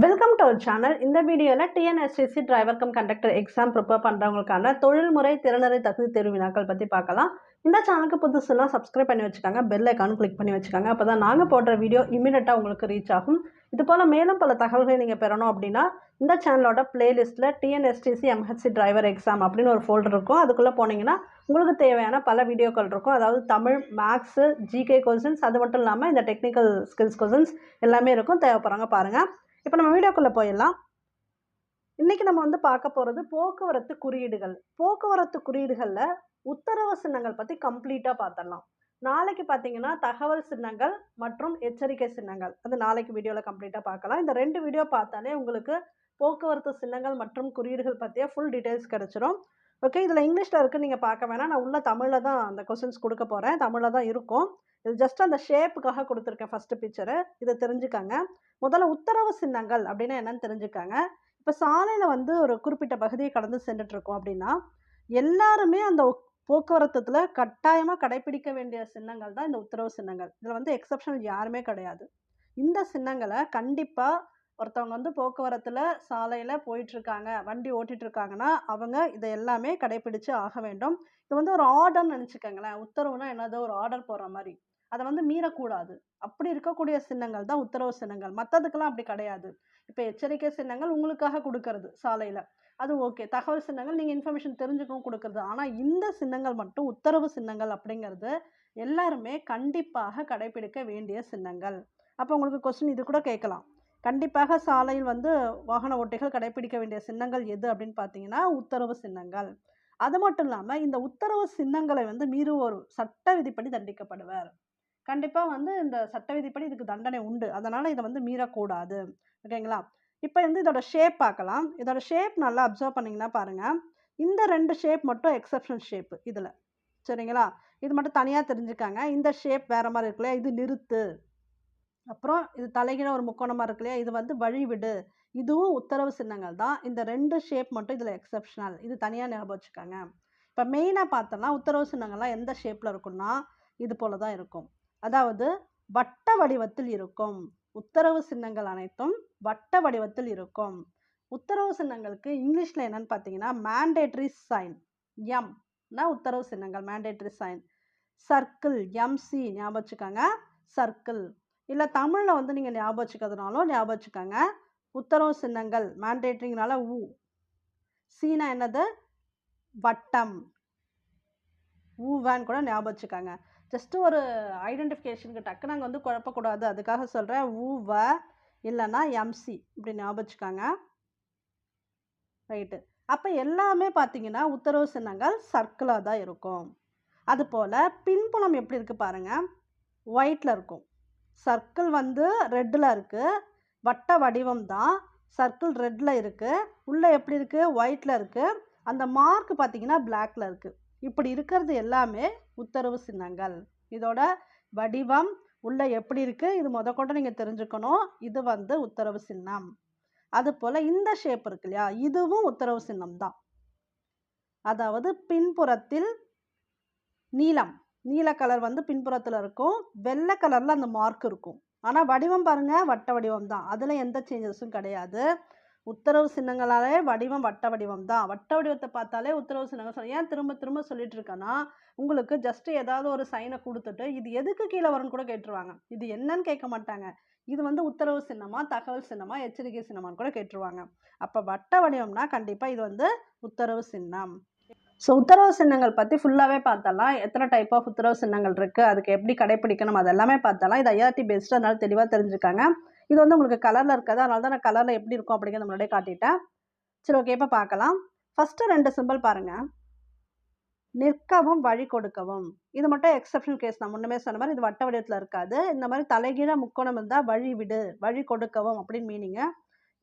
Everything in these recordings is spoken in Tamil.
Welcome to our channel. இந்த வீடியோவில் TNSTC driver cum conductor exam prepare பண்ணுறவங்களுக்கான தொழில்முறை திறனறி தகுதி தேர்வு வினாக்கள் பற்றி பார்க்கலாம். இந்த சேனலுக்கு புதுசுலாம் சப்ஸ்கிரைப் பண்ணி வச்சுக்காங்க, பெல் ஐக்கானும் கிளிக் பண்ணி வச்சுக்காங்க. அப்போ தான் நாங்கள் போடுற வீடியோ இமீடியட்டாக உங்களுக்கு ரீச் ஆகும். இது போல் மேலும் பல தகவல்களை நீங்கள் பெறணும் அப்படின்னா இந்த சேனலோட பிளேலிஸ்ட்டில் டிஎன்எஸ்டிசி எம்ஹெச்சி டிரைவர் எக்ஸாம் அப்படின்னு ஒரு ஃபோல்டர் இருக்கும். அதுக்குள்ளே போனீங்கன்னா உங்களுக்கு தேவையான பல வீடியோக்கள் இருக்கும். அதாவது தமிழ், மேக்ஸு, ஜிகே கொஸ்டின்ஸ், அது மட்டும் இல்லாமல் இந்த டெக்னிக்கல் ஸ்கில்ஸ் கொஸ்டின்ஸ் எல்லாமே இருக்கும். தேவைப்படுறாங்க பாருங்கள். இப்போ நம்ம வீடியோக்குள்ளே போயிடலாம். இன்றைக்கி நம்ம வந்து பார்க்க போகிறது போக்குவரத்து குறியீடுகள். போக்குவரத்து குறியீடுகளில் உத்தரவு சின்னங்கள் பற்றி கம்ப்ளீட்டாக பார்த்துடலாம். நாளைக்கு பார்த்தீங்கன்னா தகவல் சின்னங்கள் மற்றும் எச்சரிக்கை சின்னங்கள், அது நாளைக்கு வீடியோவில் கம்ப்ளீட்டாக பார்க்கலாம். இந்த 2 வீடியோ பார்த்தாலே உங்களுக்கு போக்குவரத்து சின்னங்கள் மற்றும் குறியீடுகள் பற்றிய ஃபுல் டீட்டெயில்ஸ் கிடச்சிரும். ஓகே, இதில் இங்கிலீஷில் இருக்குது, நீங்கள் பார்க்க வேணாம். நான் உள்ள தமிழில் தான் அந்த கொஸ்டின்ஸ் கொடுக்க போகிறேன். தமிழில் தான் இருக்கும். இது ஜஸ்ட் அந்த ஷேப்புக்காக கொடுத்துருக்கேன் ஃபஸ்ட்டு பிக்சரு, இதை தெரிஞ்சுக்காங்க. முதல்ல உத்தரவு சின்னங்கள் அப்படின்னா என்னன்னு தெரிஞ்சுக்காங்க. இப்போ சாலையில் வந்து ஒரு குறிப்பிட்ட பகுதியை கடந்து சென்றுட்ருக்கோம் அப்படின்னா எல்லாருமே அந்த போக்குவரத்துல கட்டாயமாக கடைபிடிக்க வேண்டிய சின்னங்கள் தான் இந்த உத்தரவு சின்னங்கள். இதில் வந்து எக்ஸப்ஷனல் யாருமே கிடையாது. இந்த சின்னங்களை கண்டிப்பாக ஒருத்தவங்க வந்து போக்குவரத்தில் சாலையில் போயிட்டுருக்காங்க, வண்டி ஓட்டிகிட்ருக்காங்கன்னா அவங்க இதை எல்லாமே கடைபிடிச்சு ஆக வேண்டும். இது வந்து ஒரு ஆர்டர்னு நினச்சிக்கோங்களேன். உத்தரவுனா என்னதோ ஒரு ஆர்டர் போடுற மாதிரி, அதை வந்து மீறக்கூடாது. அப்படி இருக்கக்கூடிய சின்னங்கள் தான் உத்தரவு சின்னங்கள். மற்றதுக்கெல்லாம் அப்படி கிடையாது. இப்போ எச்சரிக்கை சின்னங்கள் உங்களுக்காக கொடுக்கறது சாலையில், அது ஓகே. தகவல் சின்னங்கள் நீங்கள் இன்ஃபர்மேஷன் தெரிஞ்சுக்கவும் கொடுக்கறது. ஆனால் இந்த சின்னங்கள் மட்டும் உத்தரவு சின்னங்கள் அப்படிங்கிறது எல்லாருமே கண்டிப்பாக கடைபிடிக்க வேண்டிய சின்னங்கள். அப்போ உங்களுக்கு கொஸ்டின் இது கூட கேட்கலாம். கண்டிப்பாக சாலையில் வந்து வாகன ஓட்டிகள் கடைபிடிக்க வேண்டிய சின்னங்கள் எது அப்படின்னு பார்த்தீங்கன்னா உத்தரவு சின்னங்கள். அது மட்டும் இல்லாமல் இந்த உத்தரவு சின்னங்களை வந்து மீறுவோர் சட்ட விதிப்படி தண்டிக்கப்படுவார். கண்டிப்பாக வந்து இந்த சட்ட விதிப்படி இதுக்கு தண்டனை உண்டு. அதனால் இதை வந்து மீறக்கூடாது. ஓகேங்களா? இப்போ வந்து இதோட ஷேப் பார்க்கலாம். இதோட ஷேப் நல்லா அப்சர்வ் பண்ணிங்கன்னா பாருங்கள். இந்த 2 ஷேப் மட்டும் எக்ஸப்ஷன் ஷேப்பு இதில். சரிங்களா? இது மட்டும் தனியாக தெரிஞ்சுக்காங்க. இந்த ஷேப் வேறு மாதிரி இருக்கு இல்லையா, இது நிறுத்து. அப்புறம் இது தலைகீழ ஒரு முக்கோணமாக இருக்கு இல்லையா, இது வந்து வழிவிடு. இதுவும் உத்தரவு சின்னங்கள் தான். இந்த 2 ஷேப் மட்டும் இதில் எக்ஸப்ஷனல். இது தனியாக ஞாபகம் வச்சுக்கோங்க. இப்போ மெயினாக பார்த்தோம்னா உத்தரவு சின்னங்கள்லாம் எந்த ஷேப்பில் இருக்குன்னா இது போல தான் இருக்கும். அதாவது வட்ட வடிவத்தில் இருக்கும். உத்தரவு சின்னங்கள் அனைத்தும் வட்ட வடிவத்தில் இருக்கும். உத்தரவு சின்னங்களுக்கு இங்கிலீஷில் என்னன்னு பார்த்தீங்கன்னா மேண்டேட்ரி சைன். எம்னா உத்தரவு சின்னங்கள் மேண்டேட்ரி சைன். சர்க்கிள், எம்சி ஞாபகம் வச்சுக்கோங்க, சர்க்கிள். இல்லை தமிழில் வந்து நீங்கள் ஞாபகம் வச்சுக்கிறதுனாலும் ஞாபகம் வச்சுக்கோங்க. உத்தரவு சின்னங்கள் மேண்டேட்ரிங்கனால ஊ. சீனா என்னது, வட்டம். ஊவான்னு கூட ஞாபகம் வச்சுக்கோங்க. ஜஸ்ட்டு ஒரு ஐடென்டிஃபிகேஷனுக்கு டக்கு நாங்கள் வந்து குழப்பக்கூடாது, அதுக்காக சொல்கிறேன். ஊவ இல்லைன்னா எம்சி இப்படி ஞாபகம் வச்சுக்கோங்க. ரைட்டு. அப்போ எல்லாமே பார்த்தீங்கன்னா உத்தரவு சின்னங்கள் சர்க்கிளாக தான் இருக்கும். அதுபோல் பின்புலம் எப்படி இருக்குது பாருங்கள், ஒயிட்டில் இருக்கும். சர்க்கிள் வந்து ரெட்டில் இருக்குது. வட்ட வடிவம் தான். சர்க்கிள் ரெட்டில் இருக்குது. உள்ளே எப்படி இருக்குது, ஒயிட்டில் இருக்குது. அந்த மார்க் பார்த்தீங்கன்னா பிளாக்ல இருக்குது. இப்படி இருக்கிறது எல்லாமே உத்தரவு சின்னங்கள். இதோட வடிவம் உள்ளே எப்படி இருக்குது இது முதற்கொண்டு நீங்கள் தெரிஞ்சுக்கணும். இது வந்து உத்தரவு சின்னம். அதுபோல் இந்த ஷேப் இருக்கு இல்லையா, இதுவும் உத்தரவு சின்னம் தான். அதாவது பின்புறத்தில் நீலம், நீல கலர் வந்து பின்புறத்தில் இருக்கும், வெள்ளை கலரில் அந்த மார்க் இருக்கும். ஆனால் வடிவம் பாருங்கள் வட்ட வடிவம் தான். அதில் எந்த சேஞ்சஸும் கிடையாது. உத்தரவு சின்னங்களாலே வடிவம் வட்ட வடிவம் தான். வட்ட வடிவத்தை பார்த்தாலே உத்தரவு சின்னங்கள். ஏன் திரும்ப திரும்ப சொல்லிட்டு இருக்கேன்னா, உங்களுக்கு ஜஸ்ட் ஏதாவது ஒரு சைனை கொடுத்துட்டு இது எதுக்கு கீழே வரும்னு கூட கேட்டுருவாங்க. இது என்னன்னு கேட்க மாட்டாங்க. இது வந்து உத்தரவு சின்னமா, தகவல் சின்னமா, எச்சரிக்கை சின்னமான்னு கூட கேட்டுருவாங்க. அப்போ வட்ட வடிவம்னா கண்டிப்பாக இது வந்து உத்தரவு சின்னம். ஸோ உத்தரவு சின்னங்கள் பற்றி ஃபுல்லாகவே பார்த்தலாம். எத்தனை டைப் ஆஃப் உத்தரவு சின்னங்கள் இருக்குது, அதுக்கு எப்படி கடைப்பிடிக்கணும், அது எல்லாமே பார்த்தலாம். இது ஐஆர்டி பேஸ்டு, அதனால தெளிவாக தெரிஞ்சுக்காங்க. இது வந்து உங்களுக்கு கலரில் இருக்காது, அதனால தான் நான் கலரில் எப்படி இருக்கும் அப்படிங்கிறத முன்னாடியே காட்டிட்டேன். சரி, ஓகே. இப்போ பார்க்கலாம். ஃபஸ்ட்டு 2 சிம்பிள் பாருங்கள். நிற்கவும் வழி கொடுக்கவும். இது மட்டும் எக்ஸப்ஷன் கேஸ். நான் முன்னமே சொன்ன மாதிரி இது வட்ட வடிவத்தில் இருக்காது. இந்த மாதிரி தலைகீழ முக்கோணம் இருந்தால் வழி விடு, வழி கொடுக்கவும் அப்படின்னு மீனிங்க.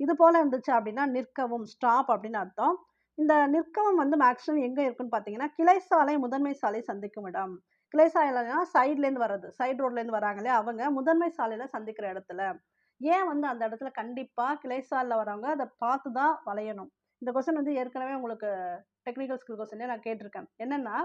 இது போல் இருந்துச்சு அப்படின்னா நிற்கவும், ஸ்டாப் அப்படின்னு அர்த்தம். இந்த நிற்கவும் வந்து மேக்ஸிமம் எங்கே இருக்குன்னு பார்த்தீங்கன்னா கிளை சாலை, முதன்மை சாலை சந்திக்கும் இடம். கிளை சாலைனா சைட்லேருந்து வர்றது, சைடு ரோட்லேருந்து வராங்களே அவங்க முதன்மை சாலையில் சந்திக்கிற இடத்துல. ஏன் வந்து அந்த இடத்துல கண்டிப்பாக கிளை சாலையில் வரவங்க அதை பார்த்து தான் வளையணும். இந்த கொஸ்டின் வந்து ஏற்கனவே உங்களுக்கு டெக்னிக்கல் ஸ்கில் கொஸ்டினே நான் கேட்டிருக்கேன். என்னென்னா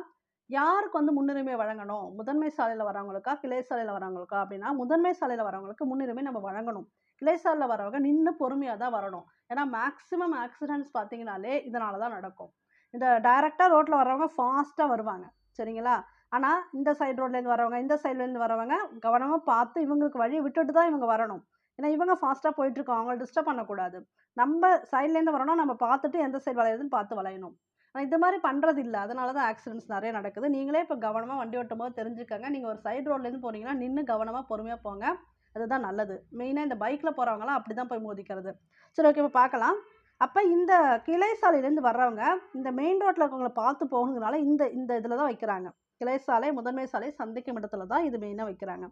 யாருக்கு வந்து முன்னுரிமை வழங்கணும், முதன்மை சாலையில் வரவங்களுக்கா கிளை சாலையில் வரவங்களுக்கா அப்படின்னா முதன்மை சாலையில் வரவங்களுக்கு முன்னுரிமை நம்ம வழங்கணும். கிளை சாலையில் வரவங்க நின்று பொறுமையாக தான் வரணும். ஏன்னா மேக்ஸிமம் ஆக்சிடென்ட்ஸ் பார்த்தீங்கனாலே இதனால தான் நடக்கும். இந்த டைரெக்டாக ரோட்டில் வரவங்க ஃபாஸ்ட்டாக வருவாங்க, சரிங்களா? ஆனால் இந்த சைடு ரோட்லேருந்து வரவங்க, இந்த சைட்லேருந்து வரவங்க கவனமாக பார்த்து இவங்களுக்கு வழியை விட்டுட்டு தான் இவங்க வரணும். ஏன்னா இவங்க ஃபாஸ்ட்டாக போயிட்டுருக்கோம், அவங்கள டிஸ்டர்ப் பண்ணக்கூடாது. நம்ம சைட்லேருந்து வரணும், நம்ம பார்த்துட்டு எந்த சைடு வளையுதுன்னு பார்த்து வளையணும். ஆனால் இது மாதிரி பண்ணுறது இல்லை, அதனால தான் ஆக்சிடென்ட்ஸ் நிறைய நடக்குது. நீங்களே இப்போ கவனமாக வண்டி ஓட்டும் போது தெரிஞ்சுக்கங்க. நீங்கள் ஒரு சைடு ரோட்லேருந்து போனீங்கன்னா நின்று கவனமாக பொறுமையாக போங்க, அதுதான் நல்லது. மெயினாக இந்த பைக்கில் போகிறவங்களாம் அப்படி தான் போய் மோதிக்கிறது. சரி, ஓகே, இப்போ பார்க்கலாம். அப்போ இந்த கிளை சாலையிலேருந்து வர்றவங்க இந்த மெயின் ரோட்டில் இருக்கவங்கள பார்த்து போகணுங்கிறனால இந்த இந்த இதில் தான் வைக்கிறாங்க. கிளை சாலை, முதன்மை சாலை சந்திக்கும் இடத்துல தான் இது மெயினாக வைக்கிறாங்க.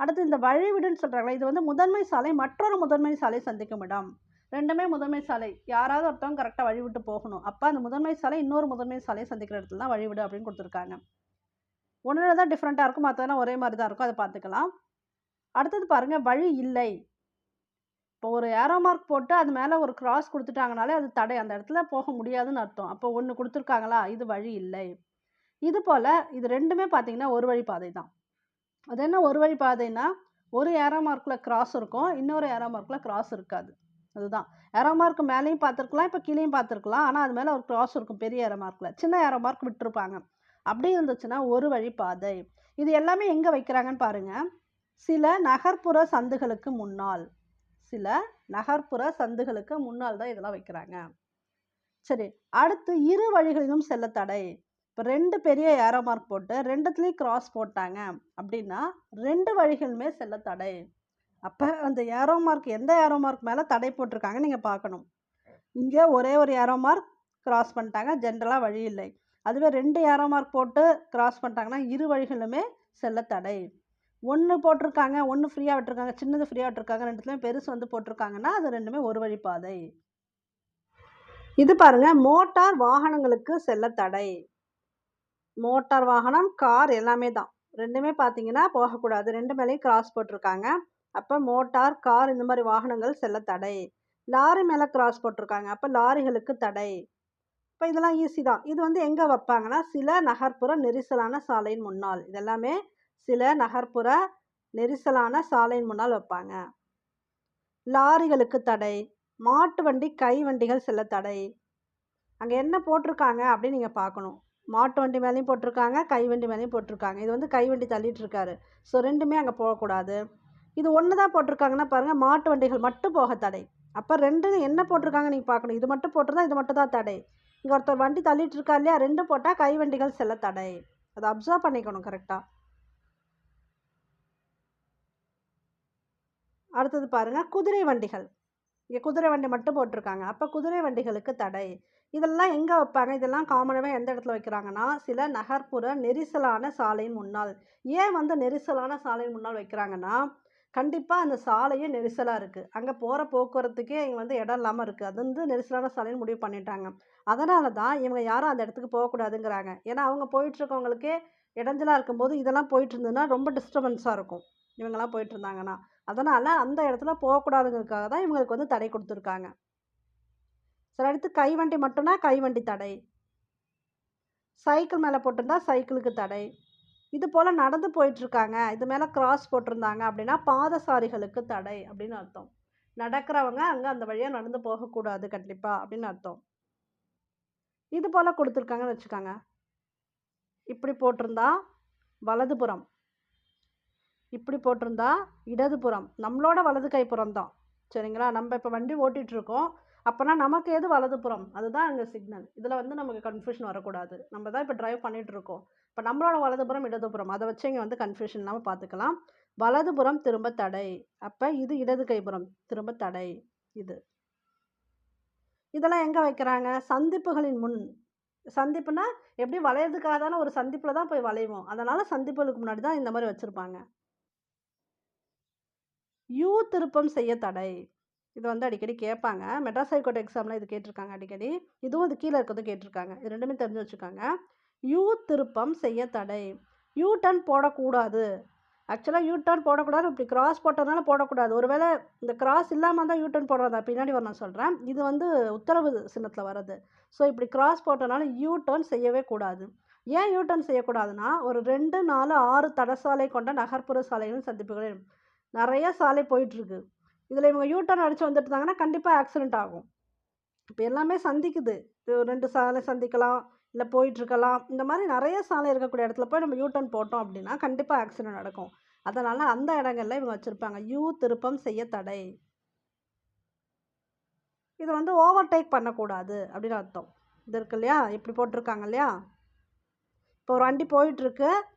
அடுத்து இந்த வழிவிடுன்னு சொல்கிறாங்களே, இது வந்து முதன்மை சாலை மற்றொரு முதன்மை சாலை சந்திக்கும் இடம். ரெண்டுமே முதன்மை சாலை, யாராவது ஒருத்தவங்க கரெக்டாக வழிவிட்டு போகணும். அப்போ அந்த முதன்மை சாலை இன்னொரு முதன்மை சாலையை சந்திக்கிற இடத்துல தான் வழிவிடு அப்படின்னு கொடுத்துருக்காங்க. ஒன்றில் தான் டிஃப்ரெண்ட்டாக இருக்கும், மற்றதெல்லாம் ஒரே மாதிரி தான் இருக்கும், அதை பார்த்துக்கலாம். அடுத்தது பாருங்கள், வழி இல்லை. இப்போ ஒரு ஏரோ மார்க் போட்டு அது மேலே ஒரு கிராஸ் கொடுத்துட்டாங்கனாலே அது தடை, அந்த இடத்துல போக முடியாதுன்னு அர்த்தம். அப்போ ஒன்று கொடுத்துருக்காங்களா, இது வழி இல்லை. இது போல் இது ரெண்டுமே பார்த்தீங்கன்னா ஒரு வழி பாதை தான். அது என்ன ஒரு வழி பாதைன்னா, ஒரு ஏரோ மார்க்கில் கிராஸ் இருக்கும், இன்னொரு ஏரோ மார்க்கில் கிராஸ் இருக்காது. அதுதான் ஏரோ மார்க் மேலேயும் பார்த்துருக்கலாம், இப்போ கீழேயும் பார்த்துருக்கலாம். ஆனால் அது மேலே ஒரு கிராஸ் இருக்கும் பெரிய ஏரோ மார்க்கில், சின்ன ஏரோ மார்க் விட்டுருப்பாங்க. அப்படி இருந்துச்சுன்னா ஒரு வழி பாதை. இது எல்லாமே எங்கே வைக்கிறாங்கன்னு பாருங்கள். சில நகர்ப்புற சந்துகளுக்கு முன்னால், சில நகர்ப்புற சந்துகளுக்கு முன்னால் தான் இதெல்லாம் வைக்கிறாங்க. சரி, அடுத்து இரு வழிகளிலும் செல்ல தடை. இப்போ ரெண்டு பெரிய ஏரோ மார்க் போட்டு ரெண்டுத்துலேயும் கிராஸ் போட்டாங்க அப்படின்னா ரெண்டு வழிகளுமே செல்ல தடை. அப்போ அந்த ஏரோ மார்க் எந்த ஏரோ மார்க் மேலே தடை போட்டிருக்காங்க நீங்கள் பார்க்கணும். இங்கே ஒரே ஒரு ஏரோ மார்க் கிராஸ் பண்ணிட்டாங்க, ஜென்ரலாக வழி இல்லை. அதுவே ரெண்டு ஏரோ மார்க் போட்டு கிராஸ் பண்ணிட்டாங்கன்னா இரு வழிகளுமே செல்ல தடை. ஒன்று போட்டிருக்காங்க, ஒன்று ஃப்ரீயாக விட்டுருக்காங்க, சின்னது ஃப்ரீயாக விட்டுருக்காங்க, ரெண்டுத்துலேயும் பெருசு வந்து போட்டிருக்காங்கன்னா அது ரெண்டுமே ஒரு வழி பாதை. இது பாருங்கள், மோட்டார் வாகனங்களுக்கு செல்ல தடை. மோட்டார் வாகனம், கார் எல்லாமே தான், ரெண்டுமே பார்த்தீங்கன்னா போகக்கூடாது, ரெண்டு மேலேயும் கிராஸ் போட்டிருக்காங்க. அப்போ மோட்டார், கார் இந்த மாதிரி வாகனங்கள் செல்ல தடை. லாரி மேலே கிராஸ் போட்டிருக்காங்க, அப்போ லாரிகளுக்கு தடை. இப்போ இதெல்லாம் ஈஸி தான். இது வந்து எங்கே வைப்பாங்கன்னா சில நகர்ப்புற நெரிசலான சாலையின் முன்னால், இதெல்லாமே சில நகர்ப்புற நெரிசலான சாலையின் முன்னால் வைப்பாங்க. லாரிகளுக்கு தடை, மாட்டு வண்டி, கை வண்டிகள் செல்ல தடை. அங்கே என்ன போட்டிருக்காங்க அப்படின்னு நீங்கள் பார்க்கணும். மாட்டு வண்டி மேலேயும் போட்டிருக்காங்க, கை வண்டி மேலேயும் போட்டிருக்காங்க. இது வந்து கை வண்டி தள்ளிட்டு இருக்காரு, ஸோ ரெண்டுமே அங்கே போகக்கூடாது. இது ஒன்று தான் போட்டிருக்காங்கன்னா பாருங்கள், மாட்டு வண்டிகள் மட்டும் போக தடை. அப்போ ரெண்டு என்ன போட்டிருக்காங்க நீங்கள் பார்க்கணும். இது மட்டும் போட்டிருந்தா இது மட்டும் தான் தடை. இங்கே ஒருத்தர் வண்டி தள்ளிட்டு இருக்கா இல்லையா, ரெண்டு போட்டால் கை வண்டிகள் செல்ல தடை. அதை அப்சர்வ் பண்ணிக்கணும் கரெக்டாக. அடுத்தது பாருங்கள், குதிரை வண்டிகள். இங்கே குதிரை வண்டி மட்டும் போட்டிருக்காங்க, அப்போ குதிரை வண்டிகளுக்கு தடை. இதெல்லாம் எங்கே வைப்பாங்க, இதெல்லாம் காமனாகவே எந்த இடத்துல வைக்கிறாங்கன்னா சில நகர்ப்புற நெரிசலான சாலையின் முன்னால். ஏன் வந்து நெரிசலான சாலையின் முன்னால் வைக்கிறாங்கன்னா, கண்டிப்பாக அந்த சாலையே நெரிசலாக இருக்குது, அங்கே போகிற போக்குவரத்துக்கே இங்கே வந்து இடம் இல்லாமல் இருக்குது, அது வந்து நெரிசலான சாலைன்னு முடிவு பண்ணிட்டாங்க. அதனால தான் இவங்க யாரும் அந்த இடத்துக்கு போகக்கூடாதுங்கிறாங்க. ஏன்னா அவங்க போயிட்டுருக்கவங்களுக்கே இடைஞ்சலாக இருக்கும்போது இதெல்லாம் போயிட்டு இருந்ததுன்னா ரொம்ப டிஸ்டர்பன்ஸாக இருக்கும், இவங்கெல்லாம் போயிட்டு இருந்தாங்கன்னா. அதனால் அந்த இடத்துல போகக்கூடாதுங்கிறதுக்காக தான் இவங்களுக்கு வந்து தடை கொடுத்துருக்காங்க. சரி, அடுத்து கை வண்டி மட்டும்னா கை வண்டி தடை. சைக்கிள் மேலே போட்டிருந்தா சைக்கிளுக்கு தடை. இது போல் நடந்து போயிட்டுருக்காங்க, இது மேலே கிராஸ் போட்டிருந்தாங்க அப்படின்னா பாதசாரிகளுக்கு தடை அப்படின்னு அர்த்தம். நடக்கிறவங்க அங்கே அந்த வழியாக நடந்து போகக்கூடாது கண்டிப்பாக அப்படின்னு அர்த்தம். இது போல் கொடுத்துருக்காங்கன்னு வச்சுக்கோங்க. இப்படி போட்டிருந்தா வலதுபுறம், இப்படி போட்டிருந்தா இடதுபுறம், நம்மளோட வலது கைப்புறம் தான், சரிங்களா? நம்ம இப்போ வண்டி ஓட்டிகிட்ருக்கோம், அப்போனா நமக்கு எது வலதுபுறம், அதுதான் அங்கே சிக்னல். இதில் வந்து நமக்கு கன்ஃபியூஷன் வரக்கூடாது. நம்ம தான் இப்போ ட்ரைவ் பண்ணிகிட்ருக்கோம், இப்போ நம்மளோட வலதுபுறம் இடதுபுறம், அதை வச்சு இங்கே வந்து கன்ஃபியூஷன் இல்லாமல் பார்த்துக்கலாம். வலதுபுறம் திரும்ப தடை, அப்போ இது இடது கைப்புறம் திரும்ப தடை. இதெல்லாம் எங்கே வைக்கிறாங்க, சந்திப்புகளின் முன். சந்திப்புனா எப்படி வளையறதுக்காக தானே, ஒரு சந்திப்பில் தான் போய் வளைவோம், அதனால் சந்திப்புகளுக்கு முன்னாடி தான் இந்த மாதிரி வச்சுருப்பாங்க. யூ திருப்பம் செய்ய தடை. இது வந்து அடிக்கடி கேட்பாங்க, மெட்ராஸ் ஹைகோர்ட் எக்ஸாமில் இது கேட்டிருக்காங்க அடிக்கடி. இதுவும் இது கீழே இருக்கிறதும் கேட்டிருக்காங்க, இது ரெண்டுமே தெரிஞ்சு வச்சுக்காங்க. யூ திருப்பம் செய்ய தடை. யூ டர்ன் போடக்கூடாது. ஆக்சுவலாக யூ டர்ன் போடக்கூடாது, இப்படி கிராஸ் போட்டதுனால போடக்கூடாது. ஒருவேளை இந்த கிராஸ் இல்லாமல் தான் யூ டர்ன் போடுறதா, பின்னாடி வர நான் சொல்கிறேன். இது வந்து உத்தரவு சின்னத்தில் வருது. ஸோ இப்படி கிராஸ் போட்டனால யூ டர்ன் செய்யவே கூடாது. ஏன் யூ டர்ன் செய்யக்கூடாதுன்னா, ஒரு 2, 4, 6 தடசாலை கொண்ட நகர்ப்புற சாலைகளும் சந்திப்புகளில் நிறைய சாலை போயிட்டுருக்கு. இதில் இவங்க யூ டர்ன் அடித்து வந்துட்டு இருந்தாங்கன்னா கண்டிப்பாக ஆக்சிடென்ட் ஆகும். இப்போ எல்லாமே சந்திக்குது. 2 சாலை சந்திக்கலாம், இல்ல போயிட்டுருக்கலாம். இந்த மாரி நெறைய சாலை இருக்கக்கூடிய இடத்துல போய் நம்ம யூ டர்ன் போட்டோம் அப்டின்னா, கண்டிப்பா ஆக்சிடென்ட் நடக்கும். அதனால அந்த இடங்கள்ல இவங்க வச்சிருப்பாங்க. யூ திருப்பம் செய்ய தடை. இத வந்து ஓவர்டேக் பண்ணக்கூடாது அப்படின்னு அர்த்தம். இது இருக்கு இல்லையா? இப்படி போட்டிருக்காங்க இல்லையா? இப்போ ஒரு வண்டி போயிட்டுருக்கு.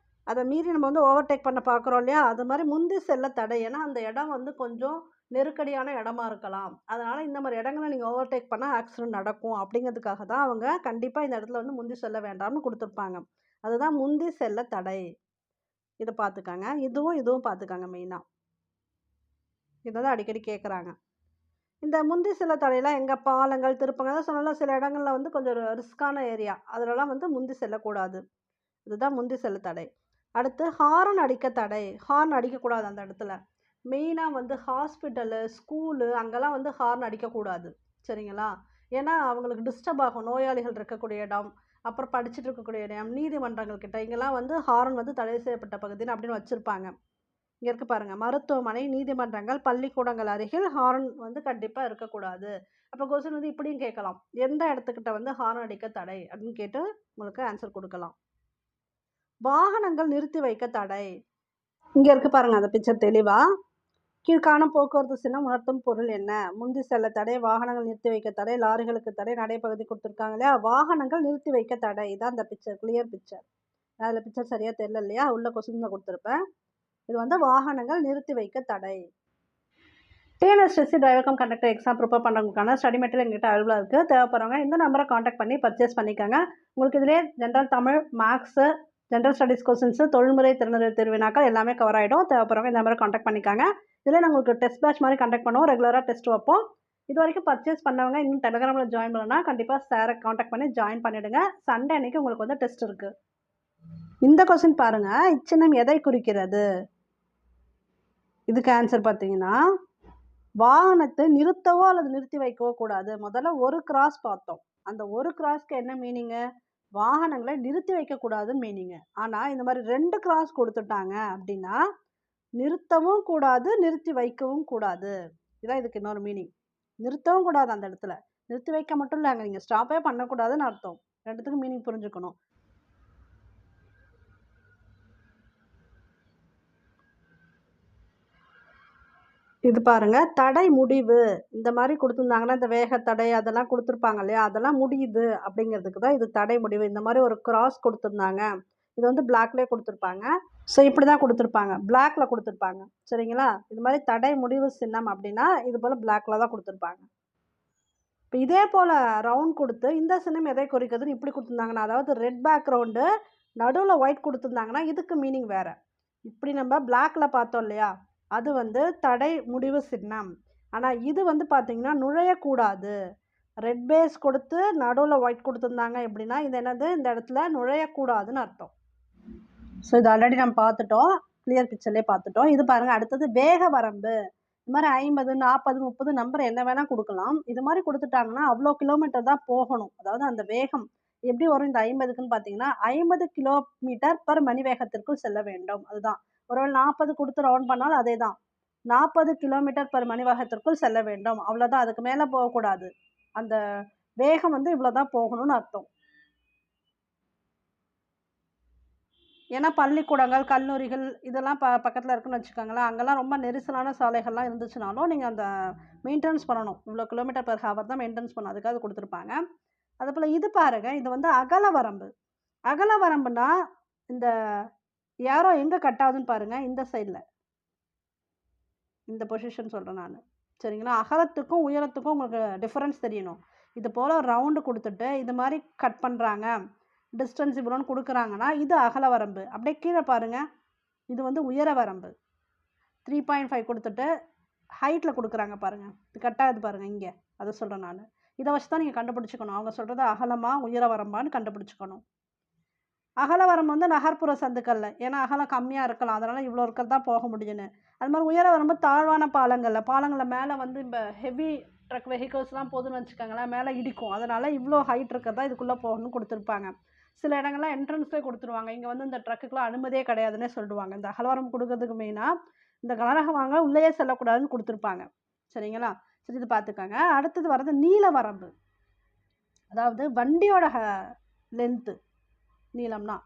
அத மீறி நம்ம வந்து ஓவர்டேக் பண்ண பார்க்குறோம் இல்லையா? அது மாரி முந்தி செல்ல தடை. ஏன்னா, அந்த இடம் வந்து கொஞ்சம் நெருக்கடியான இடமா இருக்கலாம். அதனால இந்த மாரி இடங்கள நீங்க ஓவர்டேக் பண்ணா ஆக்சிடென்ட் நடக்கும் அப்படிங்கிறதுக்காக தான் அவங்க கண்டிப்பா இந்த இடத்துல வந்து முந்தி செல்ல வேண்டாம்னு குடுத்துருப்பாங்க. அதுதான் முந்தி செல்ல தடை. இத பார்த்துக்கங்க. இதுவும் பார்த்துக்கங்க மெயினா. இத தான் அடிக்கடி கேட்குறாங்க. இந்த முந்தி செல்ல தடைலாம் எங்க பாலங்கள், திருப்பங்கள் அதான் சொன்னேன்ல சில இடங்கள்ல வந்து கொஞ்சம் ரிஸ்க்கான ஏரியா. அதுலலாம் வந்து முந்தி செல்லக்கூடாது. இதுதான் முந்தி செல்ல தடை. அடுத்து ஹாரன் அடிக்க தடை. ஹார்ன் அடிக்கக்கூடாது அந்த இடத்துல. மெயினா வந்து ஹாஸ்பிட்டலு, ஸ்கூலு அங்கலாம் வந்து ஹார்ன் அடிக்கக்கூடாது. சரிங்களா? ஏன்னா, அவங்களுக்கு டிஸ்டர்ப் ஆகும். நோயாளிகள் இருக்கக்கூடிய இடம், அப்புறம் படிச்சுட்டு இருக்கக்கூடிய இடம், நீதிமன்றங்கள் கிட்ட இங்கலாம் வந்து ஹாரன் வந்து தடை செய்யப்பட்ட பகுதின்னு அப்படின்னு வச்சிருப்பாங்க. இங்க இருக்கு பாருங்க. மருத்துவமனை, நீதிமன்றங்கள், பள்ளிக்கூடங்கள் அருகில் ஹாரன் வந்து கண்டிப்பா இருக்கக்கூடாது. அப்ப கொஸ்டின் வந்து இப்படியும் கேட்கலாம். எந்த இடத்துக்கிட்ட வந்து ஹாரன் அடிக்க தடை? அப்படின்னு கேட்டு உங்களுக்கு ஆன்சர் குடுக்கலாம். வாகனங்கள் நிறுத்தி வைக்க தடை. இங்க இருக்கு பாருங்க அந்த பிக்சர் தெளிவா. கீழ்காணும் போக்குவரத்து சின்னம் உணர்த்தும் பொருள் என்ன? முந்தி செல்ல தடை, வாகனங்கள் நிறுத்தி வைக்க தடை, லாரிகளுக்கு தடை, நடைப்பகுதி குடுத்துருக்காங்க இல்லையா? வாகனங்கள் நிறுத்தி வைக்க தடை. இதான் அந்த பிக்சர். Clear picture. அதுல பிக்சர் சரியா தெரியல இல்லையா? உள்ள கொஸ்டின்ல குடுத்துருப்பேன். இது வந்து வாகனங்கள் நிறுத்தி வைக்க தடை. TNSTC driver cum conductor exam prepare பண்ணுறவங்களுக்கான ஸ்டடி மெட்டீரியல் எங்கிட்ட அவைலபிளாக இருக்குது. தேவைப்படுறவங்க இந்த நம்பரை காண்டாக்ட் பண்ணி பர்ச்சேஸ் பண்ணிக்கோங்க. உங்களுக்கு இதிலே general Tamil, maths, general studies questions, தொழில்முறை திறனறி தேர்வினாக்கள் எல்லாமே கவர் ஆகிடும். தேவைப்படுறவங்க இந்த நம்பரை காண்டாக்ட் பண்ணிக்காங்க. இதில் நான் உங்களுக்கு டெஸ்ட் பேட்ச் மாதிரி கண்டக்ட் பண்ணுவோம். ரெகுலராக டெஸ்ட் வைப்போம். இது வரைக்கும் பர்ச்சேஸ் பண்ணவங்க இன்னும் டெலிகிராமில் ஜாயின் பண்ணலன்னா கண்டிப்பாக சாரை காண்டாக்ட் பண்ணி ஜாயின் பண்ணிவிடுங்க. சண்டே அன்றைக்கி உங்களுக்கு வந்து டெஸ்ட் இருக்குது. இந்த கொஸ்டின் பாருங்கள். இச்சின்னம் எதை குறிக்கிறது? இதுக்கு ஆன்சர் பார்த்தீங்கன்னா, வாகனத்தை நிறுத்தவோ அல்லது நிறுத்தி வைக்கவோ கூடாது. முதல்ல ஒரு கிராஸ் பார்த்தோம். அந்த ஒரு கிராஸ்க்கு என்ன மீனிங்கு? வாகனங்களை நிறுத்தி வைக்கக்கூடாதுன்னு மீனிங்கு. ஆனா இந்த மாரி 2 கிராஸ் குடுத்துட்டாங்க அப்டின்னா, நிறுத்தவும் கூடாது, நிறுத்தி வைக்கவும் கூடாது. இதான் இதுக்கு இன்னொரு மீனிங். நிறுத்தவும் கூடாது அந்த இடத்துல. நிறுத்தி வைக்க மட்டும் இல்லங்க. நீங்க ஸ்டாப்பே பண்ணக்கூடாதுன்னு அர்த்தம். 2த்துக்கும் மீனிங் புரிஞ்சுக்கணும். இது பாருங்க, தடை முடிவு. இந்த மாரி குடுத்துருந்தாங்கன்னா, இந்த வேக தடை அதெல்லாம் குடுத்துருப்பாங்க இல்லையா? அதெல்லாம் முடியுது அப்படிங்கிறதுக்கு தான் இது தடை முடிவு. இந்த மாரி ஒரு கிராஸ் குடுத்துருந்தாங்க. இது வந்து பிளாக்லயே குடுத்துருப்பாங்க. ஸோ இப்படி தான் குடுத்துருப்பாங்க. பிளாக்ல குடுத்துருப்பாங்க. சரிங்களா? இது மாரி தடை முடிவு சின்னம் அப்படின்னா, இது போல பிளாக்ல தான் குடுத்துருப்பாங்க. இப்ப இதே போல ரவுண்ட் குடுத்து, இந்த சின்னம் எதை குறிக்குதுன்னு இப்படி குடுத்துருந்தாங்கன்னா, அதாவது ரெட் பேக்ரவுண்டு நடுவுல ஒயிட் குடுத்துருந்தாங்கன்னா, இதுக்கு மீனிங் வேற. இப்படி நம்ம பிளாக்ல பார்த்தோம் இல்லையா? அது வந்து தடை முடிவு சின்னம். ஆனா இது வந்து பார்த்தீங்கன்னா, நுழையக்கூடாது. ரெட் பேஸ் கொடுத்து நடுவுல ஒயிட் குடுத்துருந்தாங்க எப்படின்னா, இது என்னது? இந்த இடத்துல நுழையக்கூடாதுன்னு அர்த்தம். ஸோ இது ஆல்ரெடி நம்ம பார்த்துட்டோம். கிளியர் பிக்சர்லயே பார்த்துட்டோம். இது பாருங்க அடுத்தது வேக வரம்பு. இது மாரி 50, 40, 30 நம்பர் என்ன வேணா குடுக்கலாம். இது மாரி குடுத்துட்டாங்கன்னா, அவ்ளோ கிலோமீட்டர் தான் போகணும். அதாவது அந்த வேகம் எப்படி வரும் இந்த 50க்குன்னு பார்த்தீங்கன்னா, 50 கிலோமீட்டர் பெர் மணி வேகத்திற்குள் செல்ல வேண்டும். அதுதான். ஒருவேள 40 குடுத்து ரவுண்ட் பண்ணாலும் அதேதான். 40 கிலோமீட்டர் பெர் மணி வேகத்திற்குள் செல்ல வேண்டும். அவ்வளோதான். அதுக்கு மேல போகக்கூடாது. அந்த வேகம் வந்து இவ்வளோ தான் போகணும்னு அர்த்தம். ஏன்னா பள்ளிக்கூடங்கள், கல்லூரிகள் இதெல்லாம் பக்கத்துல இருக்குன்னு வச்சுக்கோங்களேன். அங்கலாம் ரொம்ப நெரிசலான சாலைகள்லாம் இருந்துச்சுனாலும், நீங்க அந்த மெயின்டனன்ஸ் பண்ணணும். இவ்வளோ கிலோமீட்டர் பெர் ஹவர் தான் மெயின்டனன்ஸ் பண்ணணும். அதுக்காக குடுத்துருப்பாங்க. அதேபோல இது பாருங்க, இது வந்து அகல வரம்பு. அகல வரம்புனா, இந்த ஏரோ எங்க கட் ஆகுதுன்னு பாருங்க, இந்த சைட்ல. இந்த பொசிஷன் சொல்றேன் நானு. சரிங்களா? அகலத்துக்கும், உயரத்துக்கும் உங்களுக்கு டிஃபரன்ஸ் தெரியணும். இது போல ரவுண்டு குடுத்துட்டு, இது மாரி கட் பண்றாங்க. டிஸ்டன்ஸ் இவ்வளோன்னு குடுக்குறாங்கன்னா, இது அகல வரம்பு. அப்படியே கீழ பாருங்க. இது வந்து உயர வரம்பு. 3.5 குடுத்துட்டு, ஹைட்ல குடுக்குறாங்க பாருங்க. இது கட் ஆகுது பாருங்க இங்க. அத சொல்றேன் நானு. இத வச்சு தான் நீங்க கண்டுபிடிச்சுக்கணும். அவங்க சொல்றது அகலமா, உயர வரம்பான்னு கண்டுபிடிச்சுக்கணும். அகல வரம்பு வந்து நகர்ப்புற சந்துக்கள்ல. ஏன்னா அகலம் கம்மியா இருக்கலாம். அதனால இவ்வளோ இருக்கிறது தான் போக முடியும்னு. அது மாரி உயர வரம்பு தாழ்வான பாலங்கள்ல. பாலங்கள்ல மேல வந்து இந்த ஹெவி ட்ரக் வெஹிக்கிள்ஸ்லாம் போதுன்னு வச்சுக்கோங்களேன், மேல இடிக்கும். அதனால இவ்வளோ ஹைட் இருக்கிறதா இதுக்குள்ள போகணும்னு குடுத்துருப்பாங்க. சில இடங்கள்ல என்ட்ரன்ஸ்லயே குடுத்துருவாங்க. இங்க வந்து இந்த ட்ரக்குக்குலாம் அனுமதியே கிடையாதுன்னே சொல்லிடுவாங்க. இந்த அகல வரம்பு குடுக்கறதுக்கு மெயினா, இந்த கனரக வாகனம் உள்ளேயே செல்லக்கூடாதுன்னு குடுத்துருப்பாங்க. சரிங்களா? சரி, இது பார்த்துக்கங்க. அடுத்தது வர்றது நீள வரம்பு. அதாவது வண்டியோட லென்த்து நீளம்னா,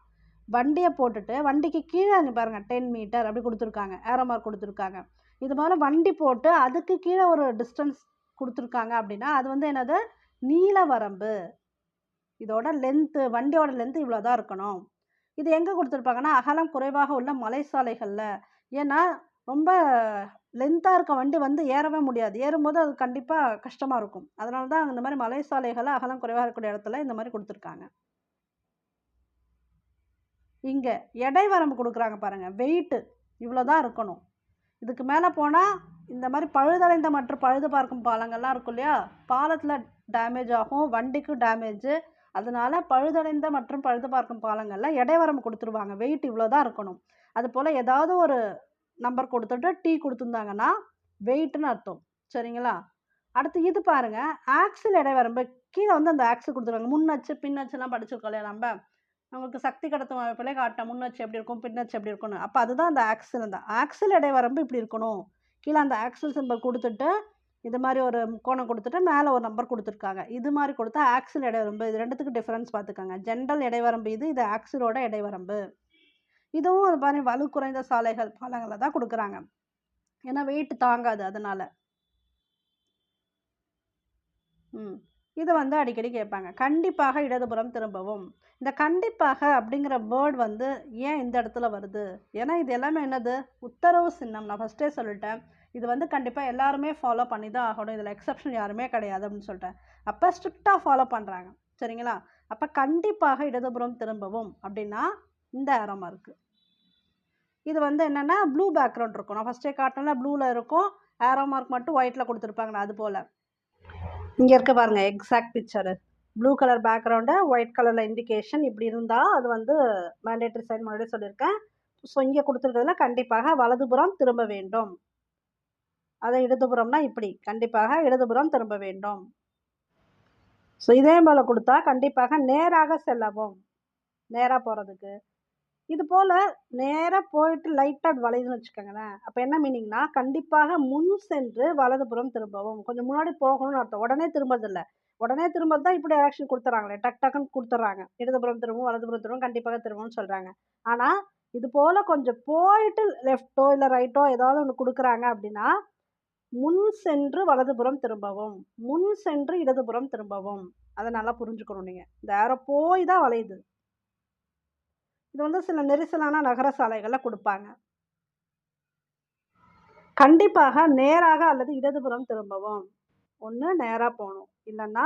வண்டிய போட்டுட்டு வண்டிக்கு கீழ இங்க பாருங்க 10 மீட்டர் அப்படி குடுத்துருக்காங்க. ஏரோ மார்க் குடுத்துருக்காங்க. இது போல வண்டி போட்டு அதுக்கு கீழ ஒரு டிஸ்டன்ஸ் குடுத்துருக்காங்க அப்படின்னா, அது வந்து என்னது? நீள வரம்பு. இதோட லென்த்து வண்டியோட லென்த் இவ்வளோ தான் இருக்கணும். இது எங்க குடுத்துருப்பாங்கன்னா, அகலம் குறைவாக உள்ள மலை சாலைகள்ல. ஏன்னா, ரொம்ப லென்த்தா இருக்க வண்டி வந்து ஏறவே முடியாது. ஏறும்போது அது கண்டிப்பா கஷ்டமா இருக்கும். அதனால தான் இந்த மாரி மலை சாலைகள்ல அகலம் குறைவா இருக்கக்கூடிய இடத்துல இந்த மாரி குடுத்துருக்காங்க. இங்க எடை வரம்பு குடுக்குறாங்க பாருங்க. வெயிட்டு இவ்வளோ தான் இருக்கணும். இதுக்கு மேல போனா, இந்த மாரி பழுதடைந்த மற்றும் பழுது பார்க்கும் பாலங்கள்லாம் இருக்கும் இல்லையா? பாலத்துல டேமேஜ் ஆகும். வண்டிக்கும் டேமேஜு. அதனால பழுதடைந்த மற்றும் பழுது பார்க்கும் பாலங்கள்ல எடை வரம்பு குடுத்துருவாங்க. வெயிட் இவ்வளோ தான் இருக்கணும். அதுபோல ஏதாவது ஒரு நம்பர் குடுத்துட்டு டீ குடுத்துருந்தாங்கன்னா, வெயிட்ன்னு அர்த்தம். சரிங்களா? அடுத்து இது பாருங்க. ஆக்சில் எடை வரம்பு. கீழ வந்து அந்த ஆக்சில் குடுத்துருக்காங்க. முன் அச்சு, பின் அச்சுலாம் படிச்சிருக்கோம் இல்லையா நம்ப? நமக்கு சக்தி கடத்தும் அமைப்பிலே காட்டினேன். முன் அச்சு எப்படி இருக்கும்? பின் அச்சு எப்படி இருக்கும்னு. அப்ப அதுதான் அந்த ஆக்சில். அந்த ஆக்சில் எடை வரம்பு இப்படி இருக்கணும். கீழ அந்த ஆக்சில் சிம்பல் குடுத்துட்டு, இது மாரி ஒரு முக்கோணம் குடுத்துட்டு, மேல ஒரு நம்பர் குடுத்துருக்காங்க. இது மாரி குடுத்தா ஆக்சில் எடை வரம்பு. இது 2த்துக்கும் டிஃபரன்ஸ் பார்த்துக்கங்க. ஜென்ரல் எடை வரம்பு இது. இது ஆக்சிலோட எடை வரம்பு. இதுவும் அது மாரி வலு குறைந்த சாலைகள், பாலங்கள்ல தான் குடுக்குறாங்க. ஏன்னா வெயிட் தாங்காது அதனால. ம். இத வந்து அடிக்கடி கேட்பாங்க. கண்டிப்பாக இடதுபுறம் திரும்பவும். இந்த கண்டிப்பாக அப்படிங்கிற வேர்ட் வந்து ஏன் இந்த இடத்துல வருது? ஏன்னா இது எல்லாமே என்னது? உத்தரவு சின்னம். நான் ஃபர்ஸ்ட்டே சொல்லிட்டேன். இது வந்து கண்டிப்பா எல்லாருமே ஃபாலோ பண்ணி தான் ஆகணும். இதுல எக்செப்ஷன் யாருமே கிடையாது அப்படின்னு சொல்லிட்டேன். அப்ப ஸ்ட்ரிக்ட்டா ஃபாலோ பண்றாங்க. சரிங்களா? அப்ப கண்டிப்பாக இடதுபுறம் திரும்பவும் அப்படின்னா, இந்த ஆரோ மார்க். இது வந்து என்னன்னா, ப்ளூ பேக்கிரவுண்ட் இருக்கும். நான் ஃபர்ஸ்ட்டே காட்டுனேன்ல ப்ளூல இருக்கும். ஆரோ மார்க் மட்டும் ஒயிட்ல குடுத்துருப்பாங்கல்ல அது போல. இங்க இருக்கு பாருங்க exact picture. Blue colour background, white கலர்ல இண்டிகேஷன் இப்படி இருந்தா, அது வந்து மேண்டேட்டரி சைன் முன்னாடியே சொல்லியிருக்கேன். ஸோ இங்க குடுத்துருக்கிறதுல கண்டிப்பாக வலதுபுறம் திரும்ப வேண்டும். அதே இடதுபுறம்னா இப்படி. கண்டிப்பாக இடதுபுறம் திரும்ப வேண்டும். ஸோ இதே போல குடுத்தா கண்டிப்பாக நேராக செல்லவும். நேரா போறதுக்கு. இது போல நேரா போயிட்டு லைட்டா வளையுதுன்னு வச்சுக்கோங்களேன். அப்ப என்ன மீனிங்னா, கண்டிப்பாக முன் சென்று வலதுபுறம் திரும்பவும். கொஞ்சம் முன்னாடி போகணும்னு அர்த்தம். உடனே திரும்புறதில்ல. உடனே திரும்புறது தான் இப்படி டைரக்ஷன் குடுத்துறாங்களே. டக் டக்குன்னு குடுத்துர்றாங்க. இடதுபுறம் திரும்பவும், வலதுபுறம் திரும்பவும், கண்டிப்பாக திரும்பவும்னு சொல்றாங்க. ஆனா, இது போல கொஞ்சம் போயிட்டு லெஃப்ட்டோ, இல்ல ரைட்டோ ஏதாவது ஒண்ணு குடுக்குறாங்க அப்படின்னா, முன் சென்று வலதுபுறம் திரும்பவும். முன் சென்று இடதுபுறம் திரும்பவும். அத நல்லா புரிஞ்சுக்கணும் நீங்க. இந்த ஆரோ போய் தான் வளையுது. இது வந்து சில நெரிசலான நகர சாலைகள்ல குடுப்பாங்க. கண்டிப்பாக நேராக அல்லது இடதுபுறம் திரும்பவும். ஒண்ணு நேரா போணும். இல்லன்னா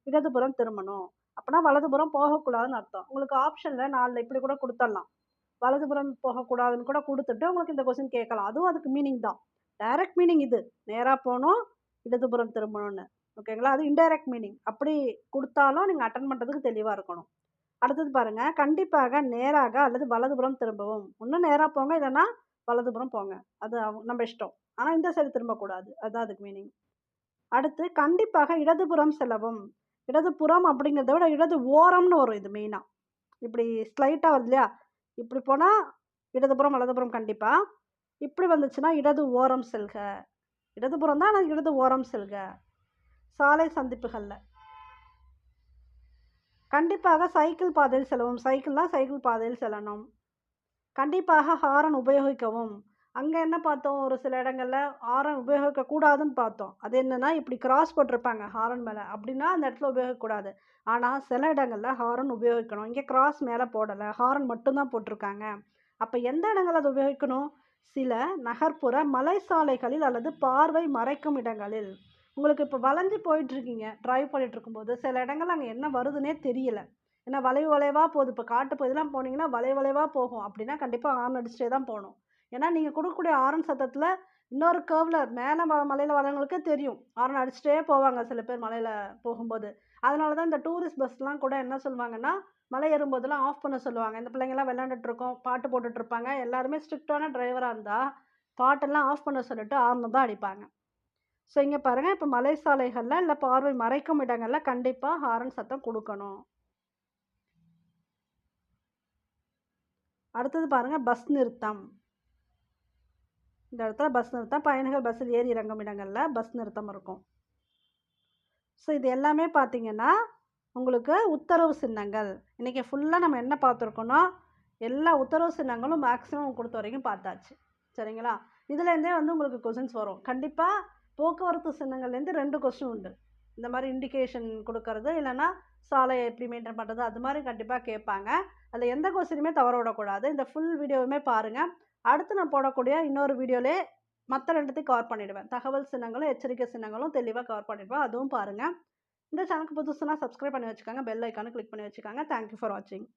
இடதுபுறம் திரும்பணும். அப்பன்னா வலதுபுறம் போகக்கூடாதுன்னு அர்த்தம். உங்களுக்கு ஆப்ஷன்ல 4ல இப்படி கூட குடுத்துடலாம். வலதுபுறம் போகக்கூடாதுன்னு கூட குடுத்துட்டு உங்களுக்கு இந்த கொஸ்டின் கேட்கலாம். அதுவும் அதுக்கு மீனிங் தான். டைரக்ட் மீனிங் இது. நேரா போணும், இடதுபுறம் திரும்பணும்னு. ஓகேங்களா? அது இன்டைரக்ட் மீனிங். அப்படி குடுத்தாலும் நீங்க அட்டெண்ட் பண்றதுக்கு தெளிவா இருக்கணும். அடுத்தது பாருங்க. கண்டிப்பாக நேராக அல்லது வலதுபுறம் திரும்பவும். ஒண்ணு நேரா போங்க, இல்லன்னா வலதுபுறம் போங்க. அது நம்ம இஷ்டம். ஆனா இந்த சைடு திரும்பக்கூடாது. அதான் அதுக்கு மீனிங். அடுத்து கண்டிப்பாக இடதுபுறம் செல்லவும். இடதுபுறம் அப்படிங்கிறத விட இடது ஓரம்னு வரும் இது மெயினா. இப்படி ஸ்ட்ரைட்டா வருது இல்லையா? இப்படி போனா இடதுபுறம், வலதுபுறம் கண்டிப்பா. இப்படி வந்துச்சுன்னா இடது ஓரம் செல்க. இடதுபுறம் தான், ஆனா இடது ஓரம் செல்க. சாலை சந்திப்புகள்ல. கண்டிப்பாக சைக்கிள் பாதையில் செல்லவும். சைக்கிள்னா சைக்கிள் பாதையில் செல்லணும். கண்டிப்பாக ஹாரன் உபயோகிக்கவும். அங்க என்ன பார்த்தோம்? ஒரு சில இடங்கள்ல ஹாரன் உபயோகிக்கக் கூடாதுன்னு பார்த்தோம். அது என்னன்னா, இப்படி கிராஸ் போட்டிருப்பாங்க ஹாரன் மேல. அப்படின்னா அந்த இடத்துல உபயோகிக்கக்கூடாது. ஆனா சில இடங்கள்ல ஹாரன் உபயோகிக்கணும். இங்க கிராஸ் மேல போடல. ஹாரன் மட்டும் தான் போட்டிருக்காங்க. அப்ப எந்த இடங்கள்ல அத உபயோகிக்கணும்? சில நகர்ப்புற மலை சாலைகளில் அல்லது பார்வை மறைக்கும் இடங்களில். உங்களுக்கு இப்ப வளைஞ்சு போயிட்டுருக்கீங்க. டிரைவ் பண்ணிட்டு இருக்கும்போது, சில இடங்கள்ல அங்க என்ன வருதுன்னே தெரியல. ஏன்னா வளைவு வளைவா போகுது. இப்ப காட்டு பகுதிலாம் போனீங்கன்னா, வளைவு வளைவா போகும். அப்படின்னா கண்டிப்பா ஹார்ன் அடிச்சுட்டே தான் போணும். ஏன்னா நீங்க குடுக்கக்கூடிய ஹாரன் சத்தத்துல இன்னொரு கர்வ்ல மேல மலையில வரவங்களுக்கே தெரியும். ஹாரன் அடிச்சுட்டே போவாங்க சில பேர் மலையில போகும்போது. அதனால தான் இந்த டூரிஸ்ட் பஸ்லாம் கூட என்ன சொல்லுவாங்கன்னா, மலை ஏறும்போதெல்லாம் ஆஃப் பண்ண சொல்லுவாங்க. இந்த பிள்ளைங்கலாம் விளையாண்டுட்டு இருக்கும், பாட்டு போட்டுட்டு இருப்பாங்க. எல்லாருமே ஸ்ட்ரிக்ட்டான டிரைவரா இருந்தா, பாட்டெல்லாம் ஆஃப் பண்ண சொல்லிட்டு ஹார்ன தான் அடிப்பாங்க. ஸோ இங்க பாருங்க, இப்ப மலை சாலைகள்ல இல்ல பார்வை மறைக்கும் இடங்கள்ல கண்டிப்பா ஹாரன் சத்தம் குடுக்கணும். அடுத்தது பாருங்க பஸ் நிறுத்தம். இந்த இடத்துல பஸ் நிறுத்தம், பயணிகள் பஸ்ஸில் ஏறி இறங்கும் இடங்களில் பஸ் நிறுத்தம் இருக்கும். ஸோ இது எல்லாமே பார்த்தீங்கன்னா உங்களுக்கு உத்தரவு சின்னங்கள். இன்றைக்கி ஃபுல்லாக நம்ம என்ன பார்த்துருக்கோன்னா எல்லா உத்தரவு சின்னங்களும் மேக்ஸிமம் கொடுத்த வரைக்கும் பார்த்தாச்சு. சரிங்களா? இதுலேருந்தே வந்து உங்களுக்கு கொஷின்ஸ் வரும். கண்டிப்பாக போக்குவரத்து சின்னங்கள்லேருந்து 2 கொஸ்டின் உண்டு. இந்த மாதிரி இண்டிகேஷன் கொடுக்கறது, இல்லைன்னா சாலையை எப்படி மெயின்டைன் பண்ணுறது, அது மாதிரி கண்டிப்பாக கேட்பாங்க. அதில் எந்த கொஸ்டினுமே தவற விடக்கூடாது. இந்த ஃபுல் வீடியோவுமே பாருங்கள். அடுத்து நான் போடக்கூடிய இன்னொரு வீடியோலே மற்ற 2த்தையும் கவர் பண்ணிவிடுவேன். தகவல் சின்னங்களும் எச்சரிக்கை சின்னங்களும் தெளிவாக கவர் பண்ணிவிடுவேன். அதுவும் பாருங்கள். இந்த சேனலுக்கு புதுசுனா சப்ஸ்கிரைப் பண்ணி வச்சுக்கோங்க. பெல் ஐக்கானை கிளிக் பண்ணி வச்சுக்கோங்க. தேங்க்யூ ஃபார் வாட்சிங்.